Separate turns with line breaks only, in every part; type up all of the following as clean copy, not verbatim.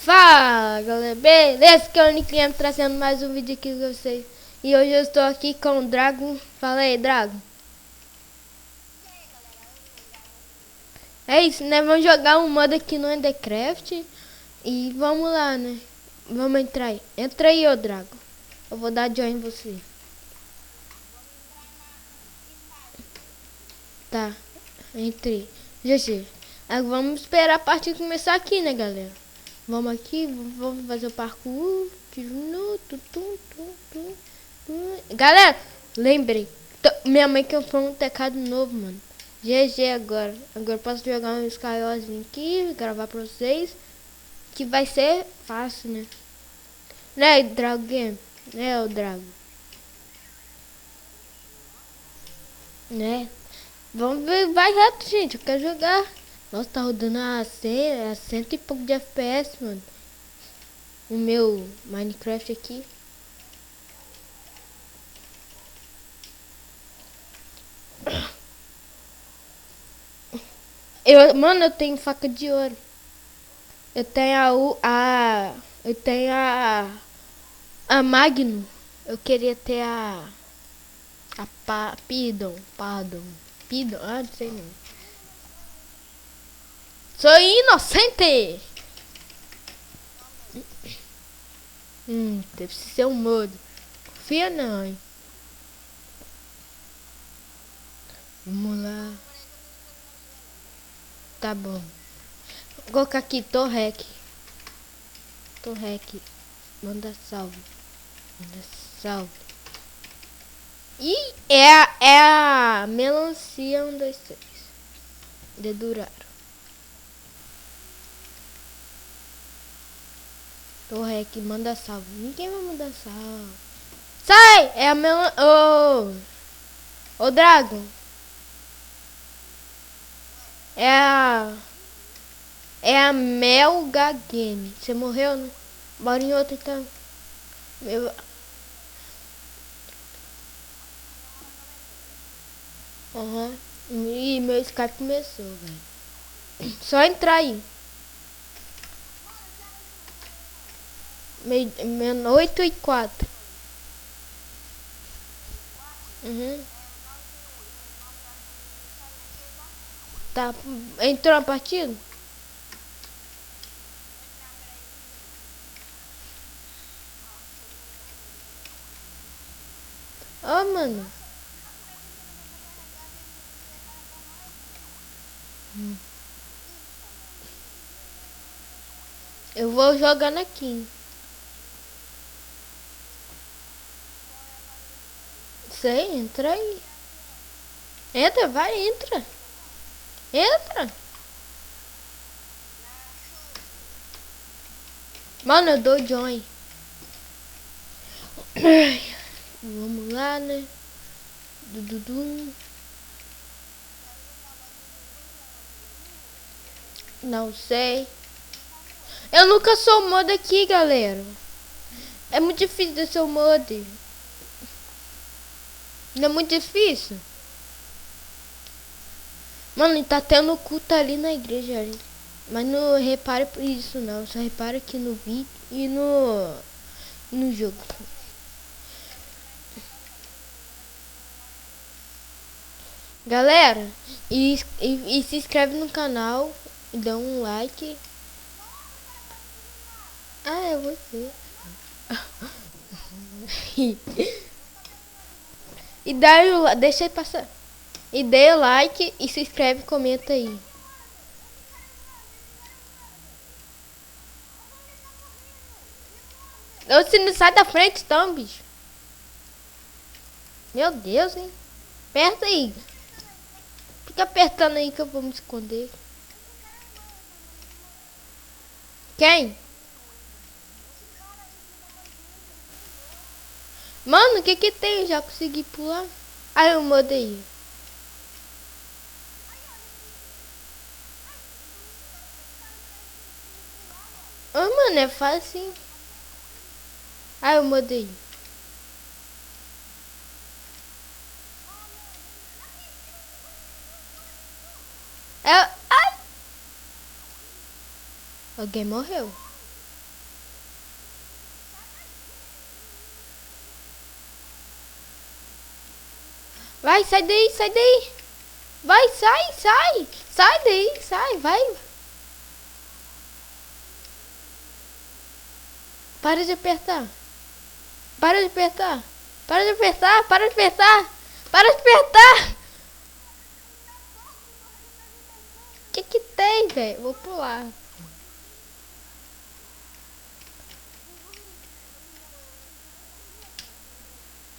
Fala galera, beleza? Que é o Nick trazendo mais um vídeo aqui com vocês. E hoje eu estou aqui com o Dragon. Fala aí, Dragon. É isso, né? Vamos jogar um modo aqui no Endercraft. E vamos lá, né? Vamos entrar aí. Entra aí, ô Dragon. Eu vou dar join em você. Tá, entrei. GG. Agora vamos esperar a partida começar aqui, né, galera? Vamos aqui, vamos fazer o parkour. Galera, lembrei. Minha mãe comprou um teclado novo, mano. GG agora. Agora eu posso jogar um Skyrozinho aqui, gravar pra vocês. Que vai ser fácil, né? Né, Dragon Game? Né, o Dragon? Né? Vamos ver, vai reto, gente. Eu quero jogar. Nossa, tá rodando a 100, a 100 e pouco de FPS, mano. O meu Minecraft aqui. Mano, eu tenho faca de ouro. Eu tenho eu tenho a Magnum. Eu queria ter Pidon, não sei não. Sou inocente. Deve ser um modo. Confia não, hein. Vamos lá. Tá bom. Vou colocar aqui, Torrec. Manda salve. Manda salve. E é a melancia 1, 2, 3. Deduraram. Torrec, manda salve. Ninguém vai mandar salve. Sai! É a melancia. Ô Dragon. É a Melga Game. Você morreu, né? Bora em outro então. E meu Skype começou, velho. Só entrar aí. Meia-noite e 4. Tá. Entrou a partida? Mano. Eu vou jogando aqui. Sei, entra aí. Entra, vai, entra. Entra. Mano, eu dou join. Vamos lá, né? Não sei. Eu nunca sou mod aqui, galera. É muito difícil de ser mod. Não é muito difícil. Mano, tá tendo culto ali na igreja, gente. Mas não repare por isso não. Só repara aqui no vídeo e no jogo. Galera, e se inscreve no canal e dá um like. É você. E deixa aí passar. E dê o like e se inscreve e comenta aí. Você não sai da frente então, bicho. Meu Deus, hein. Aperta aí. Fica apertando aí que eu vou me esconder. Quem? Mano, o que que tem? Já consegui pular. Aí eu mudei. Mano, é fácil. Aí eu mudei. Ai! Alguém morreu. Vai, sai daí, sai daí. Vai, sai, sai. Sai daí, sai, vai. Para de apertar. Para de apertar. Para de apertar, para de apertar. Para de apertar. Que tem, velho? Vou pular.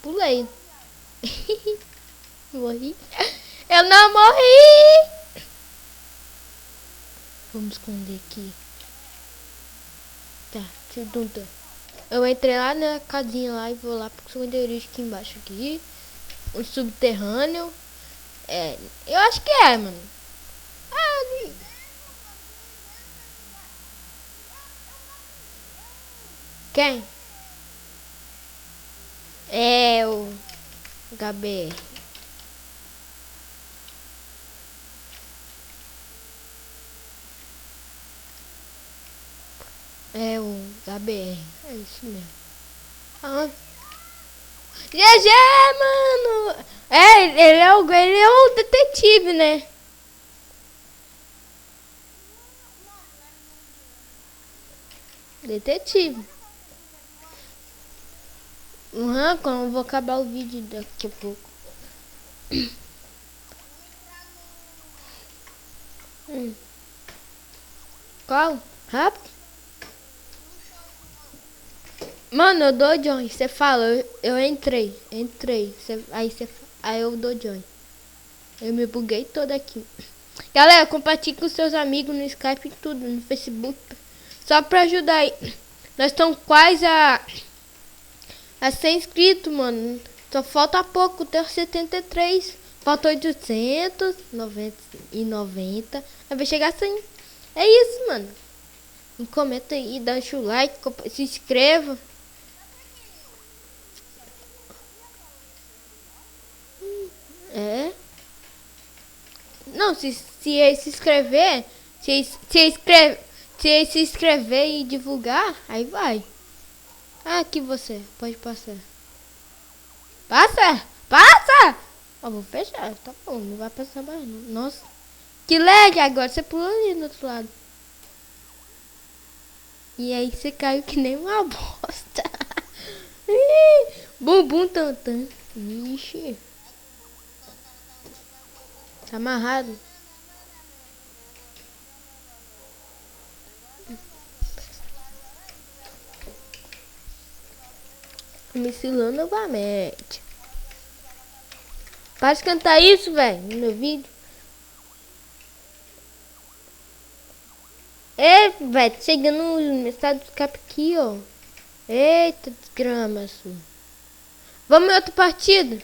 Pulei. Morri. Eu não morri. Vamos esconder aqui. Tá, tudo. Eu entrei lá na casinha lá e vou lá pro esconderijo aqui embaixo aqui. Um subterrâneo. É, eu acho que é, mano. Ah, quem? É o HBR. É o HBR. É isso mesmo. Ah. GG, mano! É, ele é o detetive, né? Detetive. Quando eu vou acabar o vídeo daqui a pouco. Qual? Rápido? Mano, eu dou join. Você fala, eu entrei. Aí eu dou join. Eu me buguei todo aqui. Galera, compartilhe com seus amigos no Skype e tudo, no Facebook. Só pra ajudar aí. Nós estamos quase a 100 inscritos, mano. Só falta pouco, tem 73. Falta 890. Aí vai chegar a 100. É isso, mano. Comenta aí, deixa o like, se inscreva. É. Não, se se inscrever, se inscrever e divulgar, aí vai. Ah, aqui você, pode passar. Passa! Ó, vou fechar, tá bom, não vai passar mais não. Nossa, que lag, agora você pulou ali do outro lado. E aí você caiu que nem uma bosta. Bumbum tantan. Ixi. Tá amarrado. Me ensinou novamente. Para de cantar isso, velho, no meu vídeo. É, velho, chegando no estado do Skype aqui, ó. Eita, desgrama sua. Vamos em outra partida?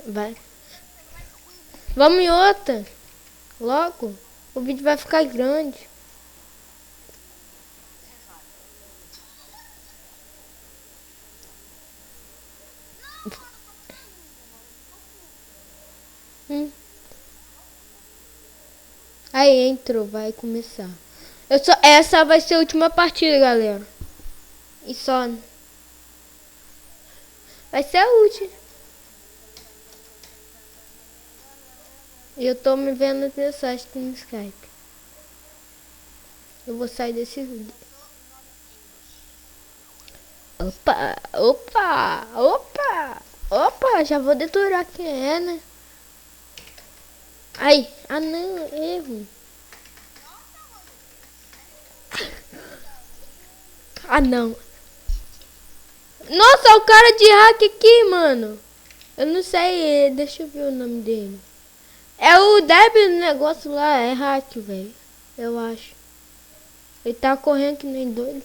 Vai. Vamos em outra. Logo. O vídeo vai ficar grande. Aí entrou, vai começar. Essa vai ser a última partida, galera. E só. Vai ser a última. Eu tô me vendo as mensagens aqui no Skype. Eu vou sair desse vídeo. Opa, já vou detonar quem é, né? Ai, não, erro. Não. Nossa, o cara de hack aqui, mano. Eu não sei, deixa eu ver o nome dele. É o Deb do negócio lá, é hack, velho. Eu acho. Ele tá correndo que nem doido.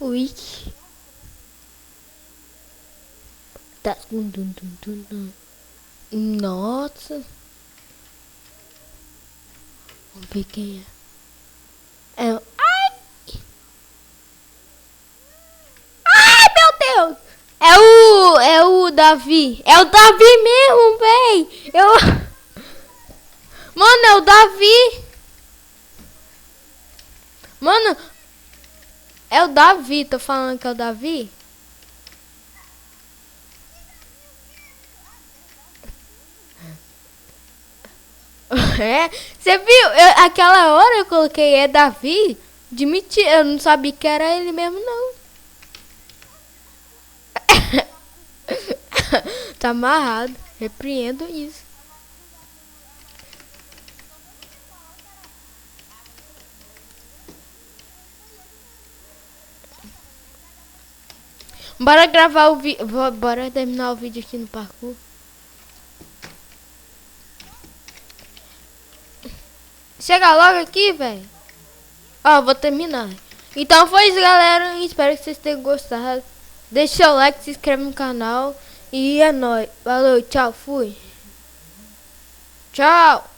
Wiki. Tá. Nossa. Vamos ver quem é. Ai, meu Deus. É o Davi. É o Davi mesmo, véi. Mano, é o Davi. Mano, É o Davi, tô falando que é o Davi. É, você viu? Aquela hora eu coloquei é Davi. De mentira, eu não sabia que era ele mesmo, não. Tá amarrado. Repreendo isso. Bora gravar o vídeo. Bora terminar o vídeo aqui no parkour. Chega logo aqui, velho. Ó, vou terminar. Então foi isso, galera. Espero que vocês tenham gostado. Deixa seu like, se inscreve no canal. E é nóis. Valeu, tchau, fui. Tchau.